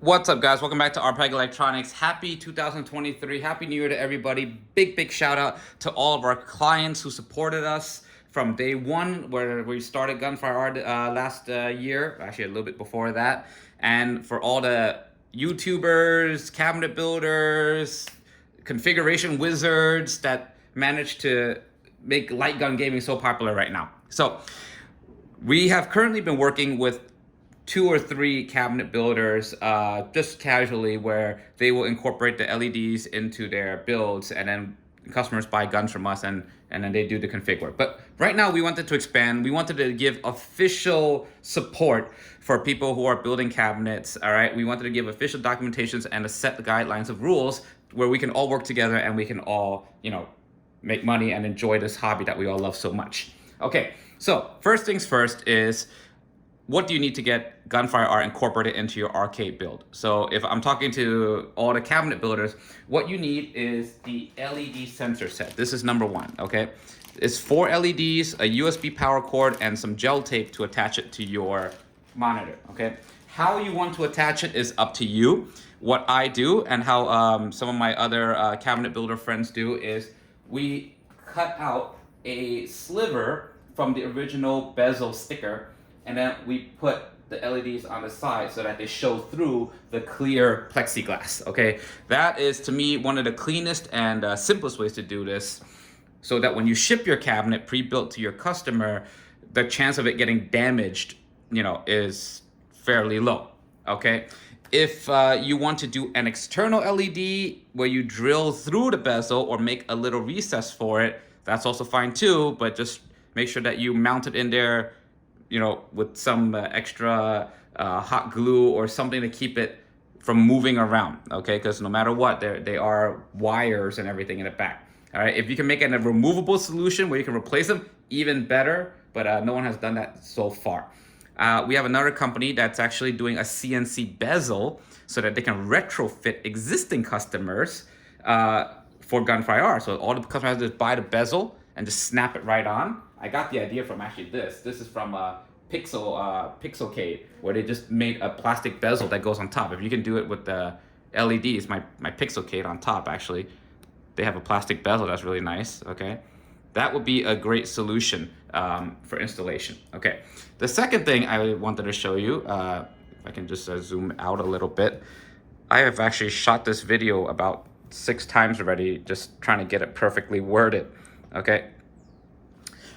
What's up, guys? Welcome back to RPEG Electronics. Happy 2023. Happy New Year to everybody. Big shout out to all of our clients who supported us from day one, where we started GUN4IR last year, actually a little bit before that. And for all the YouTubers, cabinet builders, configuration wizards that managed to make light gun gaming so popular right now. So we have currently been working with 2 or 3 cabinet builders just casually, where they will incorporate the LEDs into their builds, and then customers buy guns from us, and then they do the config work. But right now we wanted to expand. We wanted to give official support for people who are building cabinets. All right, we wanted to give official documentations and to set the guidelines of rules where we can all work together and we can all, make money and enjoy this hobby that we all love so much. Okay, so first things first is, what do you need to get GUN4IR incorporated into your arcade build? So if I'm talking to all the cabinet builders, what you need is the LED sensor set. This is number 1, okay? It's 4 LEDs, a USB power cord, and some gel tape to attach it to your monitor, okay? How you want to attach it is up to you. What I do, and how some of my other cabinet builder friends do, is we cut out a sliver from the original bezel sticker, and then we put the LEDs on the side so that they show through the clear plexiglass, okay? That is, to me, one of the cleanest and simplest ways to do this, so that when you ship your cabinet pre-built to your customer, the chance of it getting damaged, is fairly low, okay? If you want to do an external LED where you drill through the bezel or make a little recess for it, that's also fine too, but just make sure that you mount it in there with some extra hot glue or something to keep it from moving around, okay? Because no matter what, they are wires and everything in the back, all right? If you can make it a removable solution where you can replace them, even better, but no one has done that so far. We have another company that's actually doing a CNC bezel so that they can retrofit existing customers for GUN4IR. So all the customers have to buy the bezel and just snap it right on. I got the idea from actually this. This is from Pixelcade, where they just made a plastic bezel that goes on top. If you can do it with the LEDs, my Pixelcade on top, actually, they have a plastic bezel that's really nice, okay? That would be a great solution for installation, okay? The second thing I wanted to show you, if I can just zoom out a little bit, I have actually shot this video about 6 times already, just trying to get it perfectly worded, okay?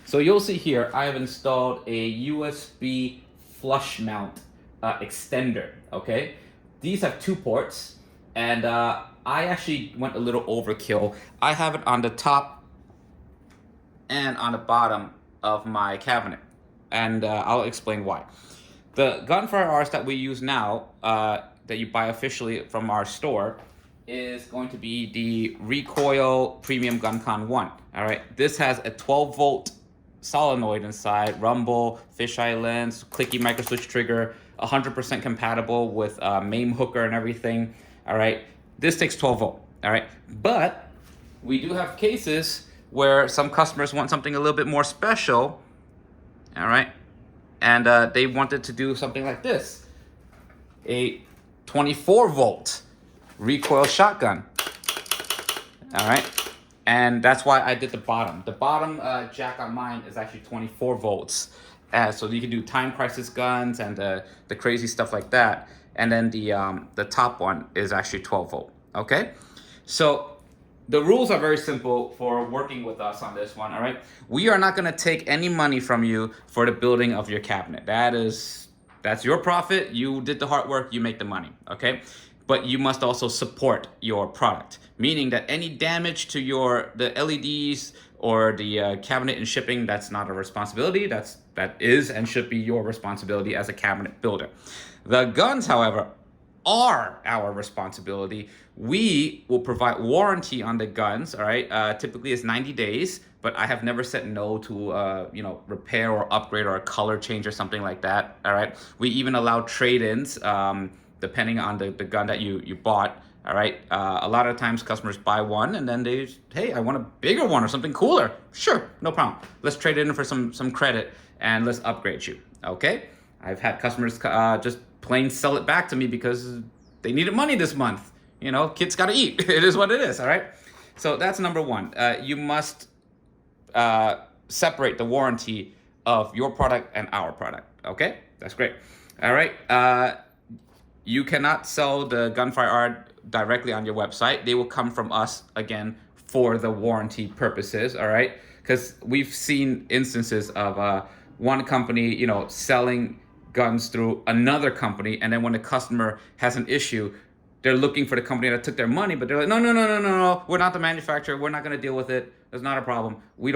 So you'll see here, I have installed a USB flush mount extender, okay? These have 2 ports, and I actually went a little overkill. I have it on the top and on the bottom of my cabinet, and I'll explain why. The GUN4IRs that we use now, that you buy officially from our store, is going to be the Recoil Premium GunCon 1, all right? This has a 12-volt solenoid inside, rumble, fisheye lens, clicky micro switch trigger, 100% compatible with MAME Hooker and everything, all right? This takes 12 volt, all right? But we do have cases where some customers want something a little bit more special, all right? And they wanted to do something like this, a 24 volt recoil shotgun, all right? And that's why I did the bottom. The bottom jack on mine is actually 24 volts. So you can do time crisis guns and the crazy stuff like that. And then the top one is actually 12 volt, okay? So the rules are very simple for working with us on this one, all right? We are not gonna take any money from you for the building of your cabinet. That's your profit. You did the hard work, you make the money, okay? But you must also support your product, meaning that any damage to the LEDs or the cabinet and shipping, that's not a responsibility. That is and should be your responsibility as a cabinet builder. The guns, however, are our responsibility. We will provide warranty on the guns, all right? Typically it's 90 days, but I have never said no to repair or upgrade or a color change or something like that, all right? We even allow trade-ins, depending on the gun that you bought, all right? A lot of times customers buy one and then they, hey, I want a bigger one or something cooler. Sure, no problem. Let's trade it in for some credit and let's upgrade you, okay? I've had customers just plain sell it back to me because they needed money this month. You know, kids got to eat. It is what it is, all right? So that's number one. You must separate the warranty of your product and our product, okay? That's great. All right, you cannot sell the GUN4IR directly on your website. They will come from us, again, for the warranty purposes, all right? Because we've seen instances of one company, you know, selling guns through another company, and then when the customer has an issue, they're looking for the company that took their money, but they're like, no, we're not the manufacturer, we're not gonna deal with it, there's not a problem. We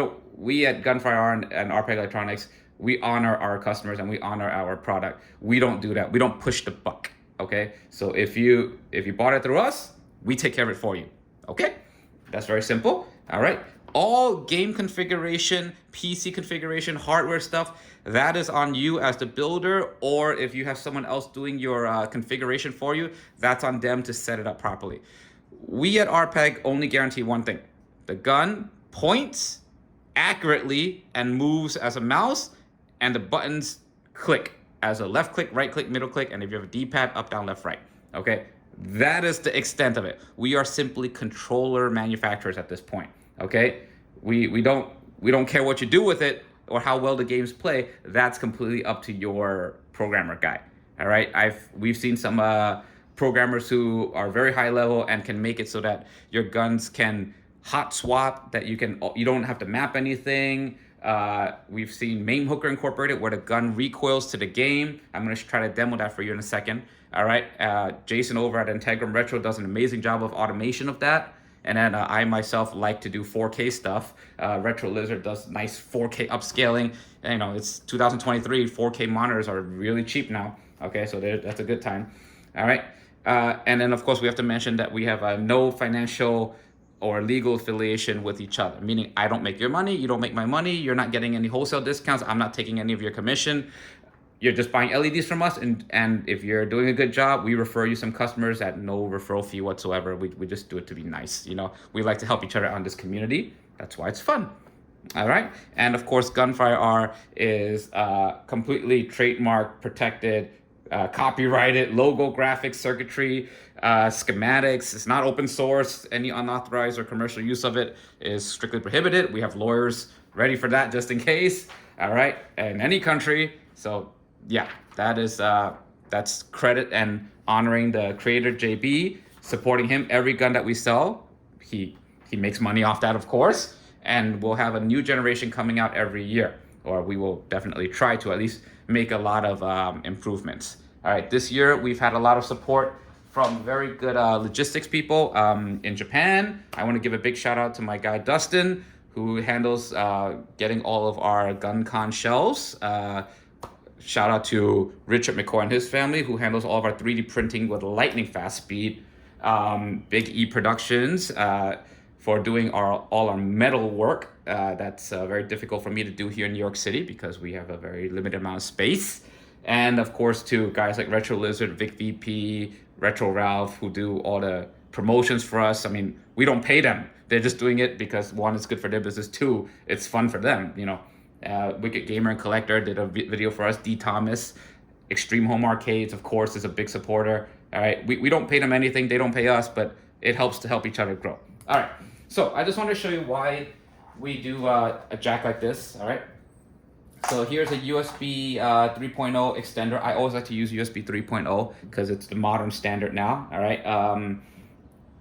at GUN4IR and RPEG Electronics, we honor our customers and we honor our product. We don't do that, we don't push the buck, okay? So if you bought it through us, we take care of it for you, okay? That's very simple, all right? All game configuration, PC configuration, hardware stuff, that is on you as the builder, or if you have someone else doing your configuration for you, that's on them to set it up properly. We at RPEG only guarantee one thing. The gun points accurately and moves as a mouse, and the buttons click as a left click, right click, middle click, and if you have a D-pad, up, down, left, right, okay? That is the extent of it. We are simply controller manufacturers at this point. Okay, we don't care what you do with it or how well the games play. That's completely up to your programmer guy. All right, we've seen some programmers who are very high level and can make it so that your guns can hot swap, that you don't have to map anything. We've seen MAME Hooker incorporated where the gun recoils to the game. I'm going to try to demo that for you in a second. All right, Jason over at Integrum Retro does an amazing job of automation of that. And then I myself like to do 4K stuff. Retro Lizard does nice 4K upscaling. And, you know, it's 2023, 4K monitors are really cheap now. Okay, so that's a good time. All right, and then of course we have to mention that we have no financial or legal affiliation with each other, meaning I don't make your money, you don't make my money, you're not getting any wholesale discounts, I'm not taking any of your commission. You're just buying LEDs from us, and if you're doing a good job, we refer you some customers at no referral fee whatsoever. We just do it to be nice, you know. We like to help each other out in this community. That's why it's fun. All right, and of course, GUN4IR is completely trademark protected, copyrighted, logo, graphics, circuitry, schematics. It's not open source. Any unauthorized or commercial use of it is strictly prohibited. We have lawyers ready for that just in case. All right, in any country. So yeah, that's credit and honoring the creator JB, supporting him. Every gun that we sell, he makes money off that, of course, and we'll have a new generation coming out every year, or we will definitely try to at least make a lot of improvements. All right, this year we've had a lot of support from very good logistics people in Japan. I want to give a big shout out to my guy Dustin, who handles getting all of our GunCon shelves. Shout out to Richard McCoy and his family, who handles all of our 3D printing with lightning fast speed. Big E Productions for doing all our metal work. That's very difficult for me to do here in New York City because we have a very limited amount of space. And of course, to guys like Retro Lizard, Vic VP, Retro Ralph, who do all the promotions for us. I mean, we don't pay them. They're just doing it because one, it's good for their business. Two, it's fun for them, you know. Wicked Gamer and Collector did a video for us. D. Thomas, Extreme Home Arcades, of course, is a big supporter. All right, we don't pay them anything, they don't pay us, but it helps to help each other grow. All right, so I just want to show you why we do a jack like this. All right, so here's a USB 3.0 extender. I always like to use USB 3.0 because it's the modern standard now. All right,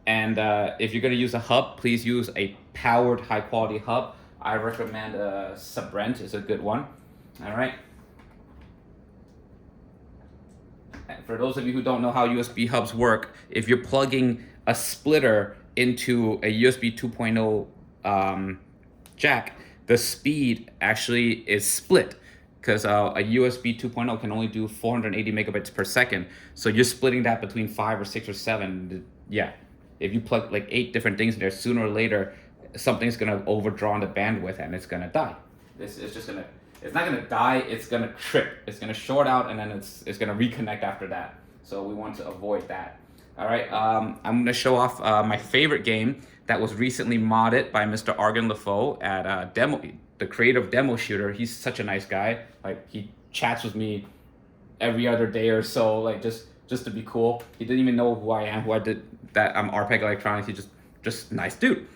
and if you're going to use a hub, please use a powered high quality hub. I recommend Sabrent is a good one. All right. And for those of you who don't know how USB hubs work, if you're plugging a splitter into a USB 2.0 jack, the speed actually is split because a USB 2.0 can only do 480 megabits per second. So you're splitting that between 5 or 6 or 7. Yeah. If you plug like 8 different things in there, sooner or later, something's gonna overdraw on the bandwidth and it's gonna die. It's not gonna die, it's gonna trip. It's gonna short out and then it's gonna reconnect after that. So we want to avoid that. All right, I'm gonna show off my favorite game that was recently modded by Mr. Argon LaFoe at the creative demo shooter. He's such a nice guy. Like, he chats with me every other day or so, like just just to be cool. He didn't even know who I am, who I did that. I'm RPEG Electronics. He just nice dude.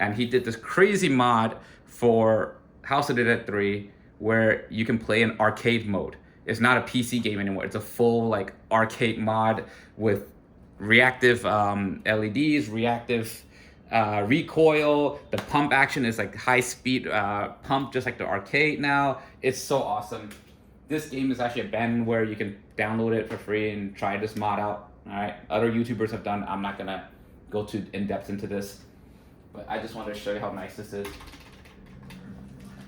And he did this crazy mod for House of the Dead 3 where you can play in arcade mode. It's not a PC game anymore. It's a full like arcade mod with reactive LEDs, reactive recoil. The pump action is like high speed pump, just like the arcade now. It's so awesome. This game is actually abandonware. You can download it for free and try this mod out. All right, other YouTubers have done. I'm not gonna go too in depth into this, but I just wanted to show you how nice this is.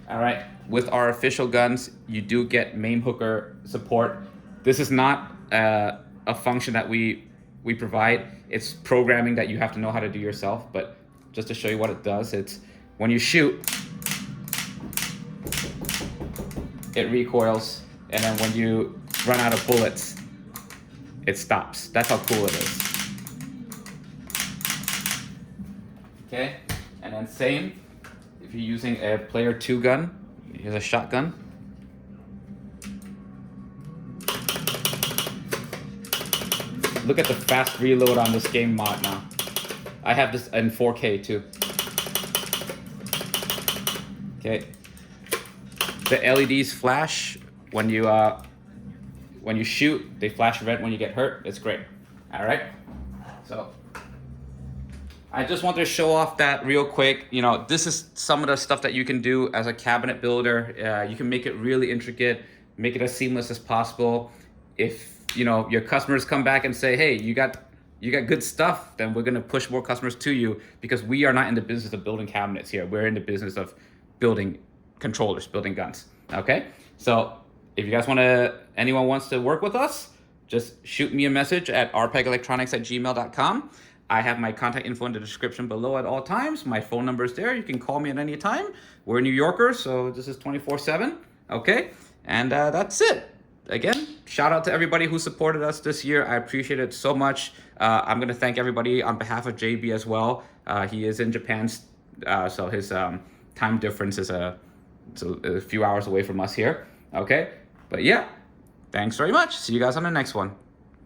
All right, with our official guns, you do get MAME Hooker support. This is not a function that we provide. It's programming that you have to know how to do yourself, but just to show you what it does, it's when you shoot, it recoils, and then when you run out of bullets, it stops. That's how cool it is. Okay, and then same, if you're using a player 2 gun, here's a shotgun. Look at the fast reload on this game mod now. I have this in 4K too. Okay. The LEDs flash when you shoot. They flash red when you get hurt. It's great. All right. So I just wanted to show off that real quick. You know, this is some of the stuff that you can do as a cabinet builder. You can make it really intricate, make it as seamless as possible. If you know your customers come back and say, "Hey, you got good stuff," then we're gonna push more customers to you, because we are not in the business of building cabinets here. We're in the business of building controllers, building guns. Okay, so if you guys anyone wants to work with us, just shoot me a message at rpegelectronics@gmail.com. I have my contact info in the description below at all times. My phone number is there. You can call me at any time. We're New Yorkers, so this is 24/7. Okay, and that's it. Again, shout out to everybody who supported us this year. I appreciate it so much. I'm going to thank everybody on behalf of JB as well. He is in Japan, so his time difference is a few hours away from us here. Okay, but yeah, thanks very much. See you guys on the next one.